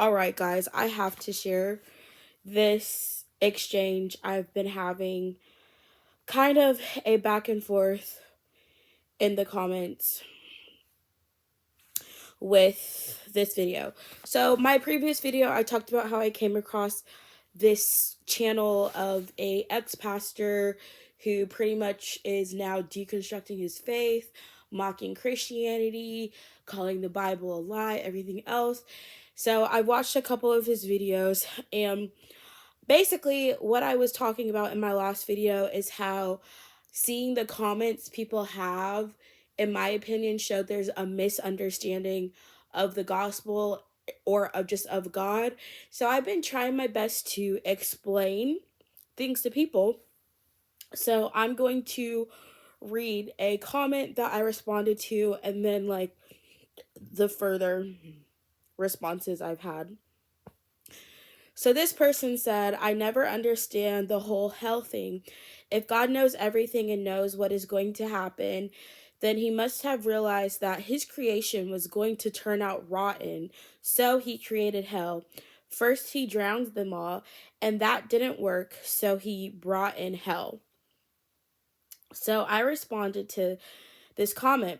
All right, guys, I have to share this exchange I've been having, kind of a back and forth in the comments with this video. So, my previous video, I talked about how I came across this channel of a ex-pastor who pretty much is now deconstructing his faith, mocking Christianity, calling the Bible a lie, everything else. So, I watched a couple of his videos, and basically what I was talking about in my last video is how seeing the comments people have, in my opinion, showed there's a misunderstanding of the gospel or of God. So I've been trying my best to explain things to people. So I'm going to read a comment that I responded to, and then like the further responses I've had. So this person said, I never understand the whole hell thing. If God knows everything and knows what is going to happen, then he must have realized that his creation was going to turn out rotten. So he created hell. First, he drowned them all, and that didn't work. So he brought in hell. So I responded to this comment.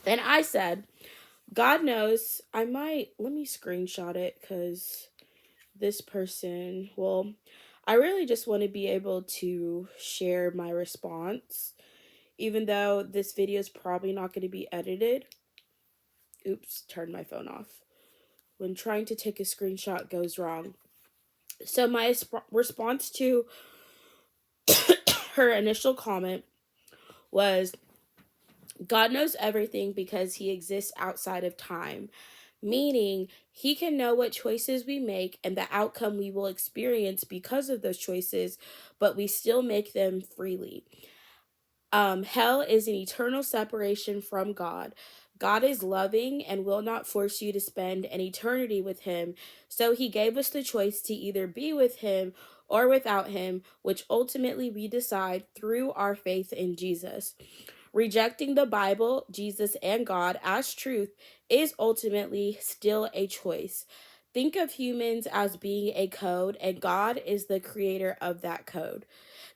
And I said, God knows, let me screenshot it because this person, well, I really just want to be able to share my response, even though this video is probably not going to be edited. Oops, turned my phone off. When trying to take a screenshot goes wrong. So my response to her initial comment was, God knows everything because he exists outside of time, meaning he can know what choices we make and the outcome we will experience because of those choices, but we still make them freely. Hell is an eternal separation from God. God is loving and will not force you to spend an eternity with him, so he gave us the choice to either be with him or without him, which ultimately we decide through our faith in Jesus. Rejecting the Bible, Jesus, and God as truth is ultimately still a choice. Think of humans as being a code, and God is the creator of that code.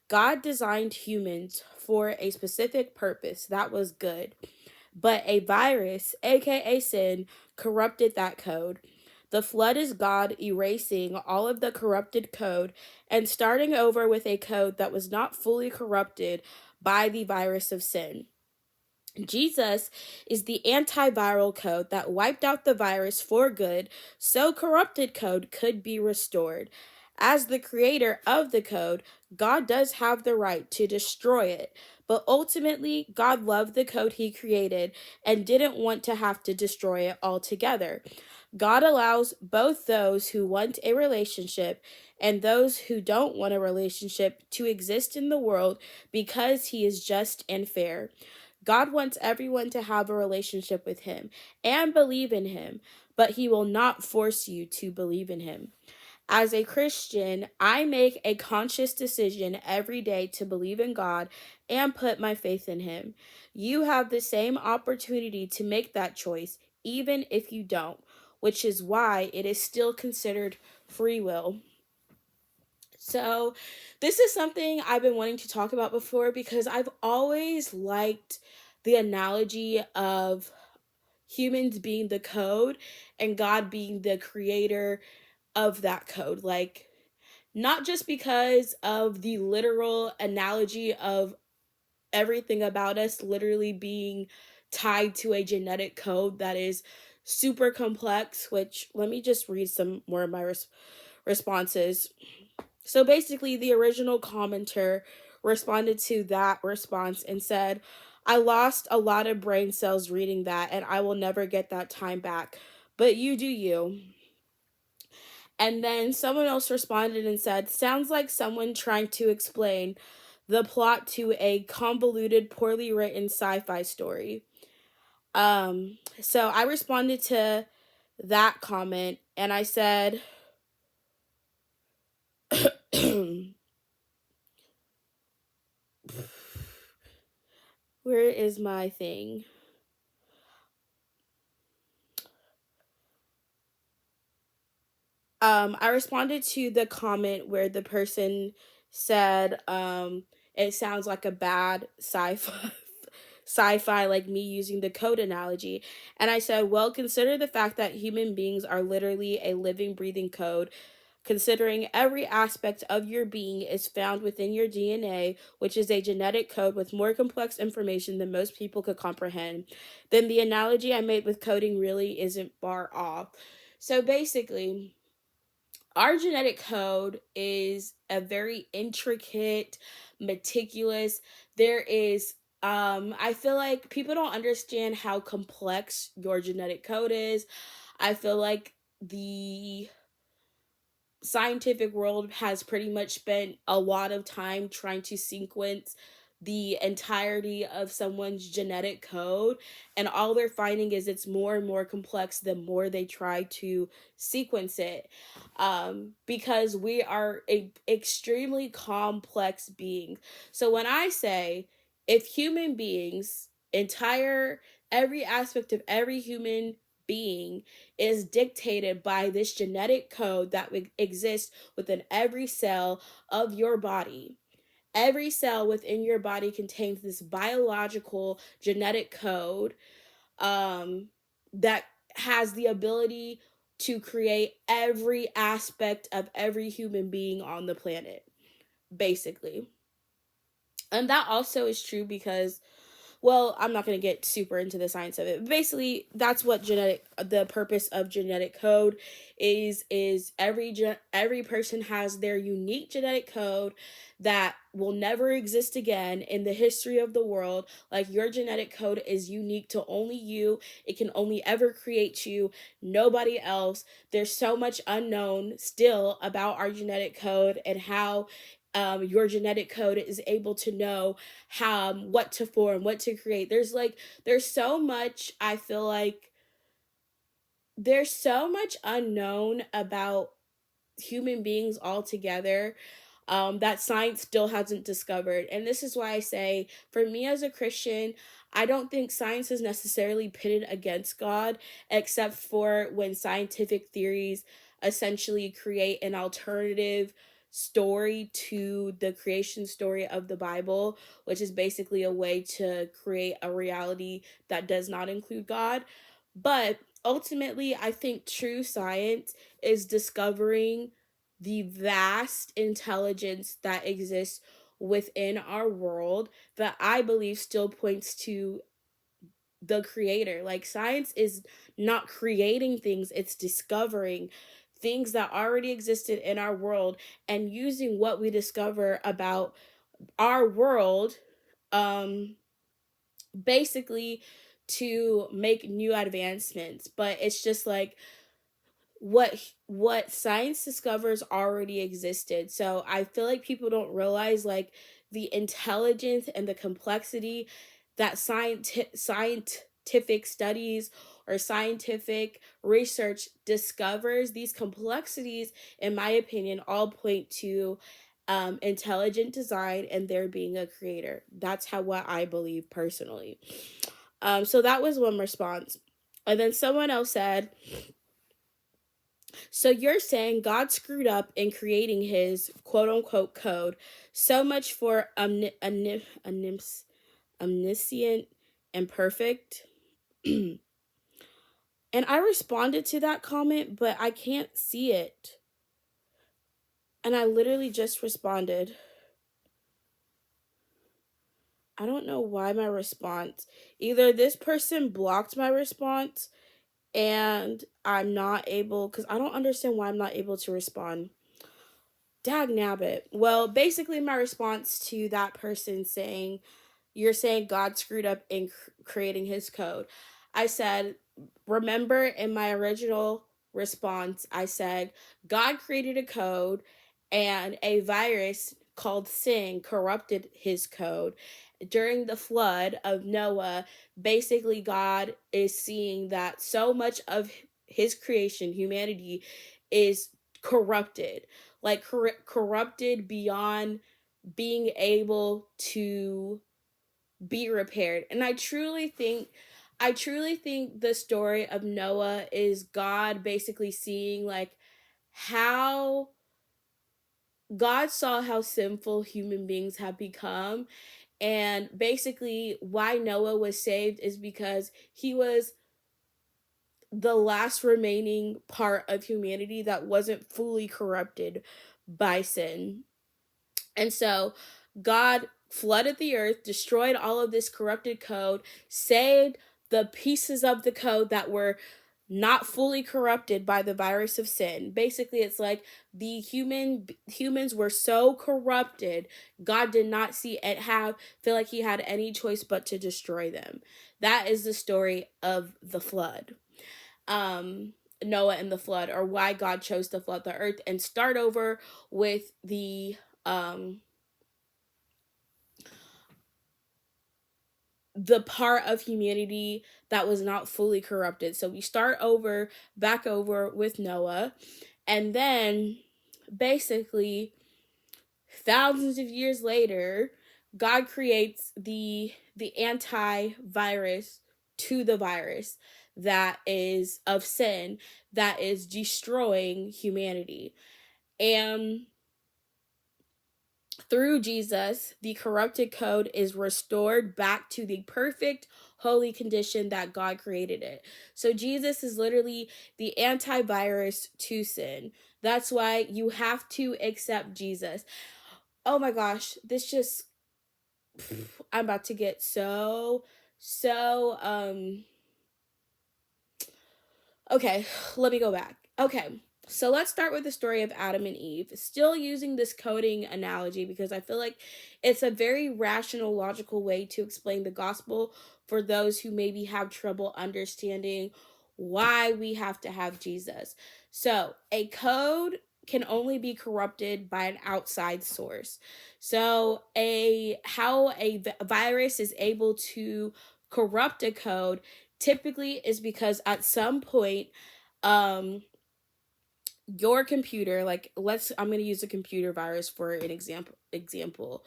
God designed humans for a specific purpose that was good, but a virus, aka sin, corrupted that code. The flood is God erasing all of the corrupted code and starting over with a code that was not fully corrupted by the virus of sin. Jesus is the antiviral code that wiped out the virus for good, so corrupted code could be restored. As the creator of the code, God does have the right to destroy it, but ultimately, God loved the code he created and didn't want to have to destroy it altogether. God allows both those who want a relationship and those who don't want a relationship to exist in the world because he is just and fair. God wants everyone to have a relationship with him and believe in him, but he will not force you to believe in him. As a Christian, I make a conscious decision every day to believe in God and put my faith in him. You have the same opportunity to make that choice, even if you don't, which is why it is still considered free will. So, this is something I've been wanting to talk about before because I've always liked the analogy of humans being the code and God being the creator of that code. Like, not just because of the literal analogy of everything about us literally being tied to a genetic code that is super complex, which let me just read some more of my responses. So basically, the original commenter responded to that response and said, I lost a lot of brain cells reading that, and I will never get that time back. But you do you. And then someone else responded and said, sounds like someone trying to explain the plot to a convoluted, poorly written sci-fi story. So I responded to that comment and I said, where is my thing? I responded to the comment where the person said, it sounds like a bad sci-fi, like me using the code analogy. And I said, well, consider the fact that human beings are literally a living, breathing code. Considering every aspect of your being is found within your DNA, which is a genetic code with more complex information than most people could comprehend, then the analogy I made with coding really isn't far off. So basically, our genetic code is a very intricate, meticulous. There is I feel like people don't understand how complex your genetic code is. I feel like the scientific world has pretty much spent a lot of time trying to sequence the entirety of someone's genetic code, and all they're finding is it's more and more complex the more they try to sequence it, because we are a extremely complex being. So when I say, if human beings entire every aspect of every human being is dictated by this genetic code that exists within every cell of your body. Every cell within your body contains this biological genetic code, that has the ability to create every aspect of every human being on the planet, basically. And that also is true because, well, I'm not going to get super into the science of it. Basically, that's what the purpose of genetic code is every person has their unique genetic code that will never exist again in the history of the world. Like, your genetic code is unique to only you. It can only ever create you, nobody else. There's so much unknown still about our genetic code and how your genetic code is able to know how, what to form, what to create. There's so much, I feel like there's so much unknown about human beings altogether, that science still hasn't discovered. And this is why I say, for me as a Christian, I don't think science is necessarily pitted against God, except for when scientific theories essentially create an alternative story to the creation story of the Bible, which is basically a way to create a reality that does not include God. But ultimately, I think true science is discovering the vast intelligence that exists within our world that I believe still points to the creator. Like, science is not creating things, it's discovering things that already existed in our world and using what we discover about our world, um basically to make new advancements. But it's just like, what science discovers already existed. So I feel like people don't realize, like, the intelligence and the complexity that scientific studies or scientific research discovers. These complexities, in my opinion, all point to intelligent design and there being a creator. That's how what I believe personally. So that was one response. And then someone else said, so you're saying God screwed up in creating his quote unquote code. So much for omniscient and perfect. And I responded to that comment, but I can't see it. And I literally just responded. I don't know why my response. Either this person blocked my response and I'm not able, because I don't understand why I'm not able to respond. Dag nabbit. Well, basically, my response to that person saying, you're saying God screwed up in creating his code, I said, remember in my original response, I said, God created a code and a virus called sin corrupted his code. During the flood of Noah, basically, God is seeing that so much of his creation, humanity, is corrupted, like corrupted beyond being able to be repaired. And I truly think the story of Noah is God basically seeing, like, how God saw how sinful human beings have become. And basically, why Noah was saved is because he was the last remaining part of humanity that wasn't fully corrupted by sin. And so God flooded the earth, destroyed all of this corrupted code, saved the pieces of the code that were not fully corrupted by the virus of sin. Basically, it's like the humans were so corrupted, God did not see it feel like he had any choice but to destroy them. That is the story of the flood. Noah and the flood, or why God chose to flood the earth and start over with the part of humanity that was not fully corrupted. So we start back over with Noah, and then basically thousands of years later, God creates the antivirus to the virus that is of sin, that is destroying humanity. And through Jesus, the corrupted code is restored back to the perfect, holy condition that God created it. So Jesus is literally the antivirus to sin. That's why you have to accept Jesus. Oh my gosh, I'm about to get so okay, let me go back. Okay, so let's start with the story of Adam and Eve. Still using this coding analogy because I feel like it's a very rational, logical way to explain the gospel for those who maybe have trouble understanding why we have to have Jesus. So, a code can only be corrupted by an outside source. So, how a virus is able to corrupt a code typically is because at some point um your computer, like, I'm going to use a computer virus for an example.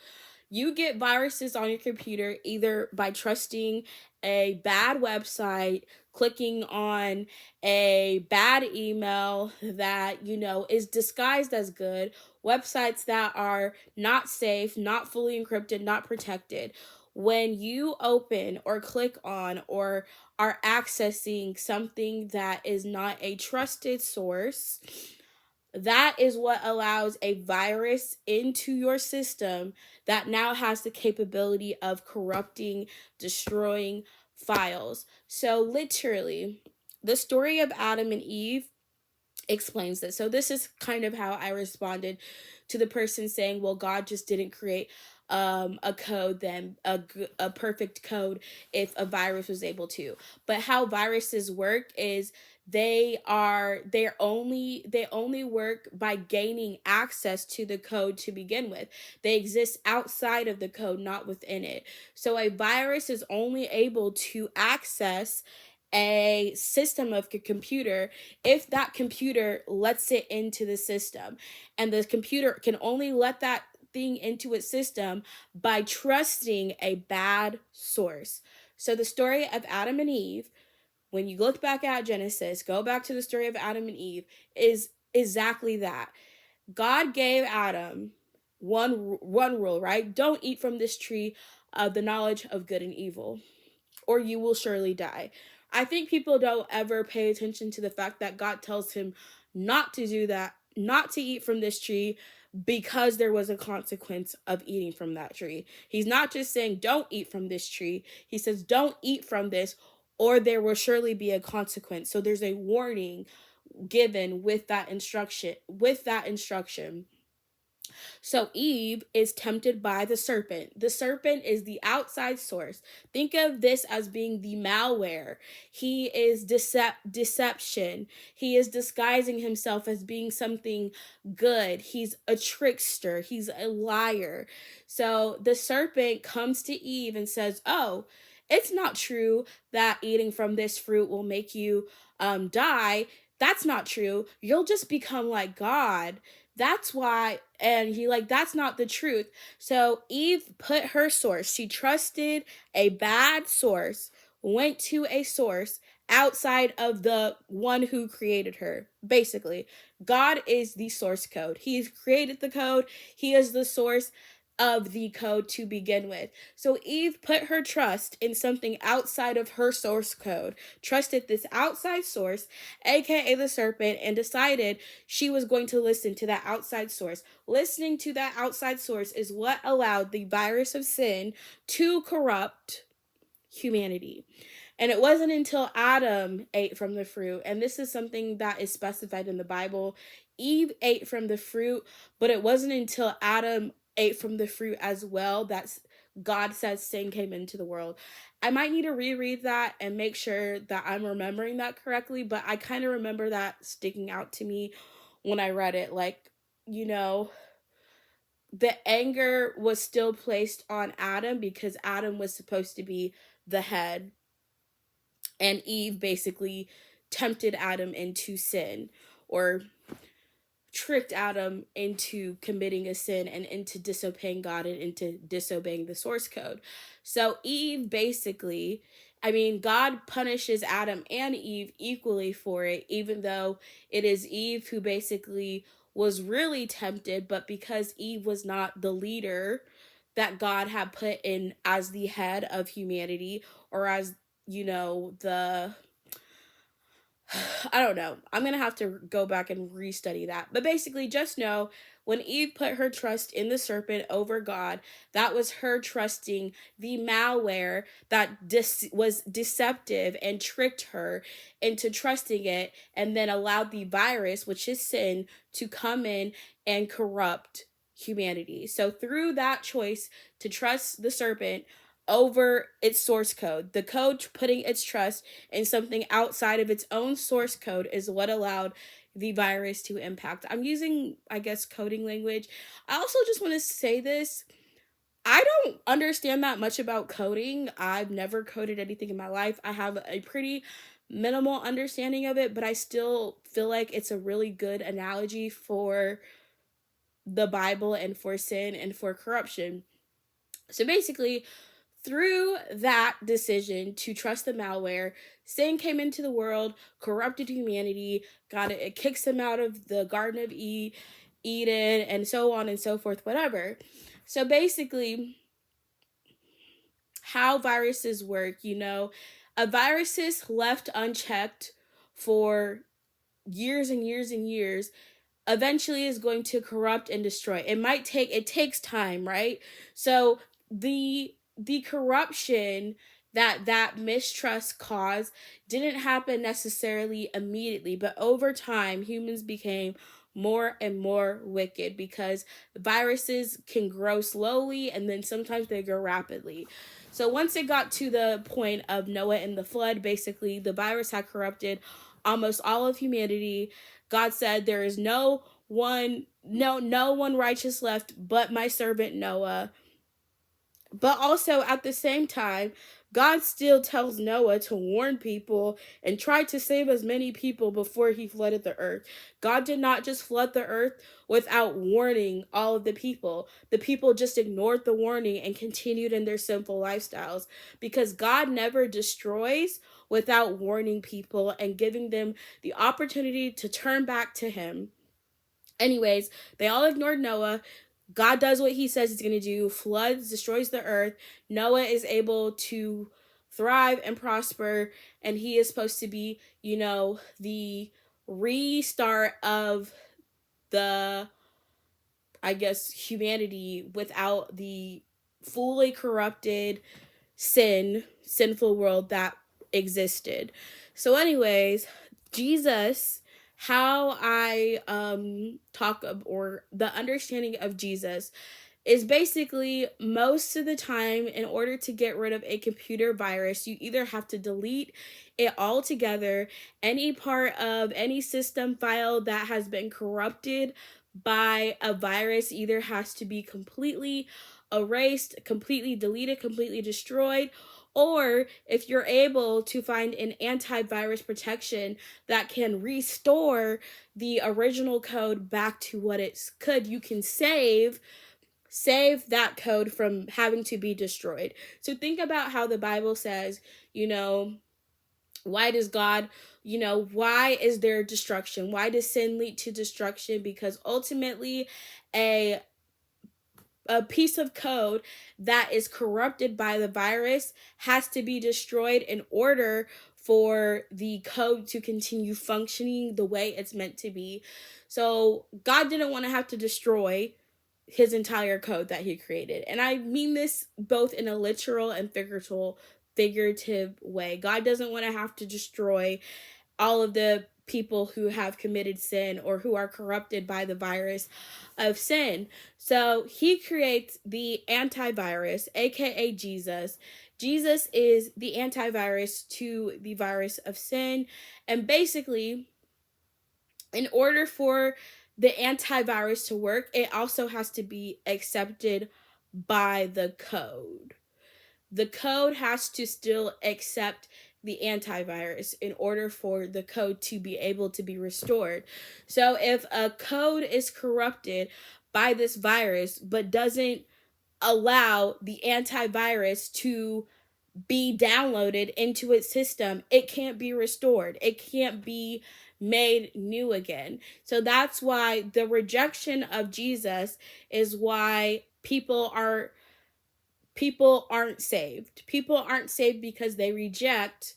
You get viruses on your computer either by trusting a bad website, clicking on a bad email that is disguised as good, websites that are not safe, not fully encrypted, not protected. When you open or click on or are accessing something that is not a trusted source, that is what allows a virus into your system that now has the capability of corrupting, destroying files. So, literally, the story of Adam and Eve explains this. So, this is kind of how I responded to the person saying, well, God just didn't create a code, then a perfect code if a virus was able to. But how viruses work is they only work by gaining access to the code to begin with. They exist outside of the code, not within it. So a virus is only able to access a system of a computer if that computer lets it into the system, and the computer can only let that thing into its system by trusting a bad source. So the story of Adam and Eve, when you look back at Genesis, go back to the story of Adam and Eve, is exactly that. God gave Adam one rule, right? Don't eat from this tree of the knowledge of good and evil, or you will surely die. I think people don't ever pay attention to the fact that God tells him not to do that, not to eat from this tree, because there was a consequence of eating from that tree. He's not just saying don't eat from this tree. He says don't eat from this, or there will surely be a consequence. So there's a warning given with that instruction. So Eve is tempted by the serpent. The serpent is the outside source. Think of this as being the malware. He is deception. He is disguising himself as being something good. He's a trickster. He's a liar. So the serpent comes to Eve and says, "Oh, it's not true that eating from this fruit will make you die. That's not true. You'll just become like God. That's why." And that's not the truth. So Eve put her source. She trusted a bad source, went to a source, outside of the one who created her. Basically, God is the source code. He's created the code. He is the source of the code to begin with. So Eve put her trust in something outside of her source code, trusted this outside source, aka the serpent, and decided she was going to listen to that outside source. Listening to that outside source is what allowed the virus of sin to corrupt humanity. And it wasn't until Adam ate from the fruit, and this is something that is specified in the Bible. Eve ate from the fruit, but it wasn't until Adam ate from the fruit as well that God says sin came into the world. I might need to reread that and make sure that I'm remembering that correctly, but I kind of remember that sticking out to me when I read it. Like, you know, the anger was still placed on Adam because Adam was supposed to be the head, and Eve basically tempted Adam into sin, or tricked Adam into committing a sin and into disobeying God and into disobeying the source code. So Eve basically, I mean, God punishes Adam and Eve equally for it, even though it is Eve who basically was really tempted, but because Eve was not the leader that God had put in as the head of humanity, or as, you know, the I don't know. I'm going to have to go back and restudy that. But basically, just know when Eve put her trust in the serpent over God, that was her trusting the malware that was deceptive and tricked her into trusting it, and then allowed the virus, which is sin, to come in and corrupt humanity. So through that choice to trust the serpent over its source code, the code putting its trust in something outside of its own source code, is what allowed the virus to impact. I'm using, I guess, coding language. I also just want to say this. I don't understand that much about coding. I've never coded anything in my life. I have a pretty minimal understanding of it, but I still feel like it's a really good analogy for the Bible and for sin and for corruption. So basically, through that decision to trust the malware, sin came into the world, corrupted humanity, it kicks them out of the Garden of Eden, and so on and so forth, whatever. So basically, how viruses work, a virus is left unchecked for years and years and years, eventually is going to corrupt and destroy. It takes time, right? So the corruption that mistrust caused didn't happen necessarily immediately, but over time humans became more and more wicked, because viruses can grow slowly and then sometimes they grow rapidly. So once it got to the point of Noah and the flood, basically the virus had corrupted almost all of humanity. God said, there is no one righteous left but my servant Noah. But also at the same time, God still tells Noah to warn people and try to save as many people before he flooded the earth. God did not just flood the earth without warning all of the people. The people just ignored the warning and continued in their sinful lifestyles, because God never destroys without warning people and giving them the opportunity to turn back to him. Anyways, they all ignored Noah. God does what he says he's going to do. Floods, destroys the earth. Noah is able to thrive and prosper, and he is supposed to be, the restart of the, I guess, humanity without the fully corrupted sinful world that existed. So anyways, Jesus, how I talk or the understanding of Jesus is basically, most of the time, in order to get rid of a computer virus, you either have to delete it altogether. Any part of any system file that has been corrupted by a virus either has to be completely erased, completely deleted, completely destroyed, or if you're able to find an antivirus protection that can restore the original code back to what it could, you can save that code from having to be destroyed. So think about how the Bible says, Why does God, why is there destruction? Why does sin lead to destruction? Because ultimately, a a piece of code that is corrupted by the virus has to be destroyed in order for the code to continue functioning the way it's meant to be. So God didn't want to have to destroy his entire code that he created. And I mean this both in a literal and figurative way. God doesn't want to have to destroy all of the people who have committed sin or who are corrupted by the virus of sin. So he creates the antivirus, aka Jesus. Jesus is the antivirus to the virus of sin. And basically, in order for the antivirus to work, it also has to be accepted by the code. The code has to still accept the antivirus in order for the code to be able to be restored. So if a code is corrupted by this virus but doesn't allow the antivirus to be downloaded into its system, it can't be restored. It can't be made new again. So that's why the rejection of Jesus is why people aren't saved. People aren't saved because they reject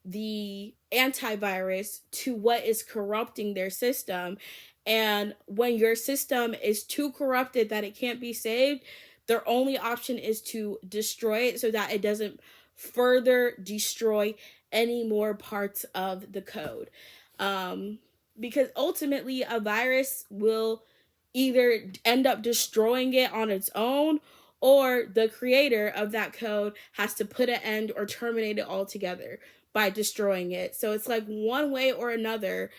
the antivirus to what is corrupting their system. And when your system is too corrupted that it can't be saved, their only option is to destroy it so that it doesn't further destroy any more parts of the code. Because ultimately, a virus will either end up destroying it on its own, or the creator of that code has to put an end or terminate it altogether by destroying it. So it's like one way or another,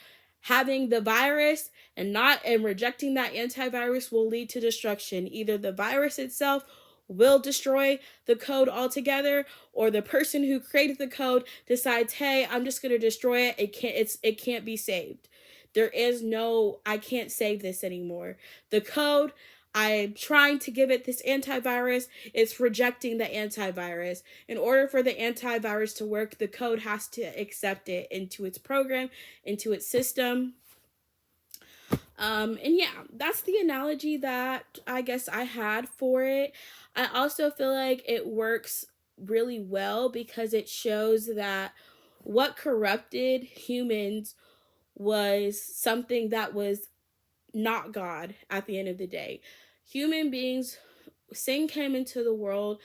having the virus and rejecting that antivirus will lead to destruction. Either the virus itself will destroy the code altogether, or the person who created the code decides, hey, I'm just going to destroy it. It can't be saved. There is no, I can't save this anymore. The code, I'm trying to give it this antivirus, it's rejecting the antivirus. In order for the antivirus to work, the code has to accept it into its program, into its system. And yeah, that's the analogy that I guess I had for it. I also feel like it works really well because it shows that what corrupted humans was something that was not God at the end of the day. Human beings, sin came into the world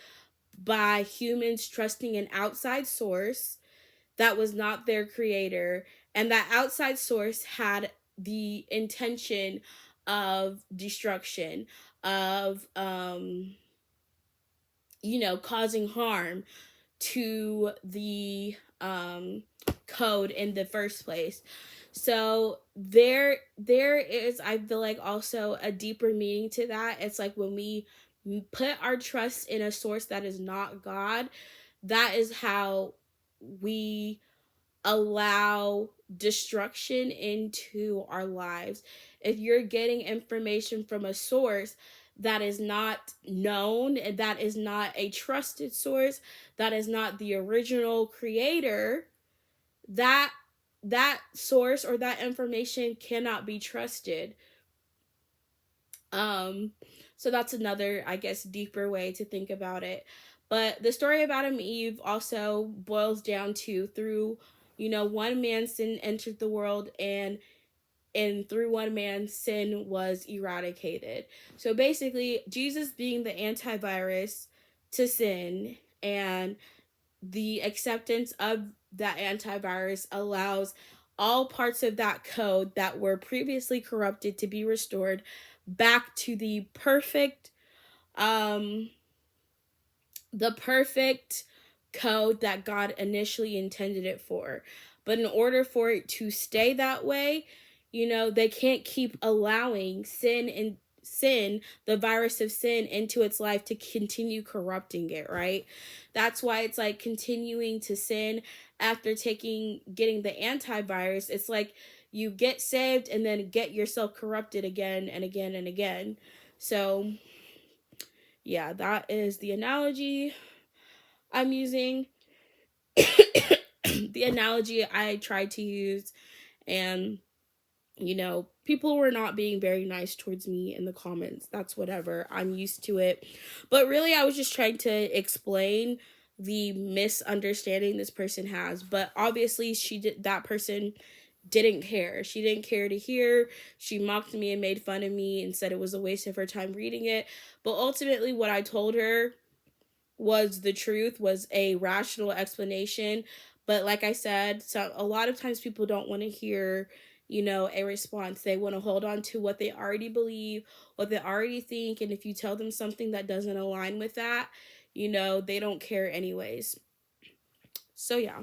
by humans trusting an outside source that was not their creator, and that outside source had the intention of destruction, of causing harm to the code in the first place. So there is, I feel like, also a deeper meaning to that. It's like when we put our trust in a source that is not God, that is how we allow destruction into our lives. If you're getting information from a source that is not known, and that is not a trusted source, that is not the original creator, that source or that information cannot be trusted. So that's another, I guess, deeper way to think about it. But the story of Adam and Eve also boils down to, through one man, sin entered the world, and through one man, sin was eradicated. So basically, Jesus being the antivirus to sin, and the acceptance of that antivirus allows all parts of that code that were previously corrupted to be restored back to the perfect code that God initially intended it for. But in order for it to stay that way, they can't keep allowing sin, the virus of sin, into its life to continue corrupting it, right? That's why it's like continuing to sin after getting the antivirus. It's like you get saved and then get yourself corrupted again and again and again. So yeah, that is the analogy I'm using. the analogy I tried to use, and people were not being very nice towards me in the comments. That's whatever. I'm used to it. But really, I was just trying to explain the misunderstanding this person has. But obviously, that person didn't care. She didn't care to hear. She mocked me and made fun of me and said it was a waste of her time reading it. But ultimately, what I told her was the truth, was a rational explanation. But like I said, so a lot of times people don't want to hear a response. They want to hold on to what they already believe, what they already think, and if you tell them something that doesn't align with that, they don't care anyways. So yeah.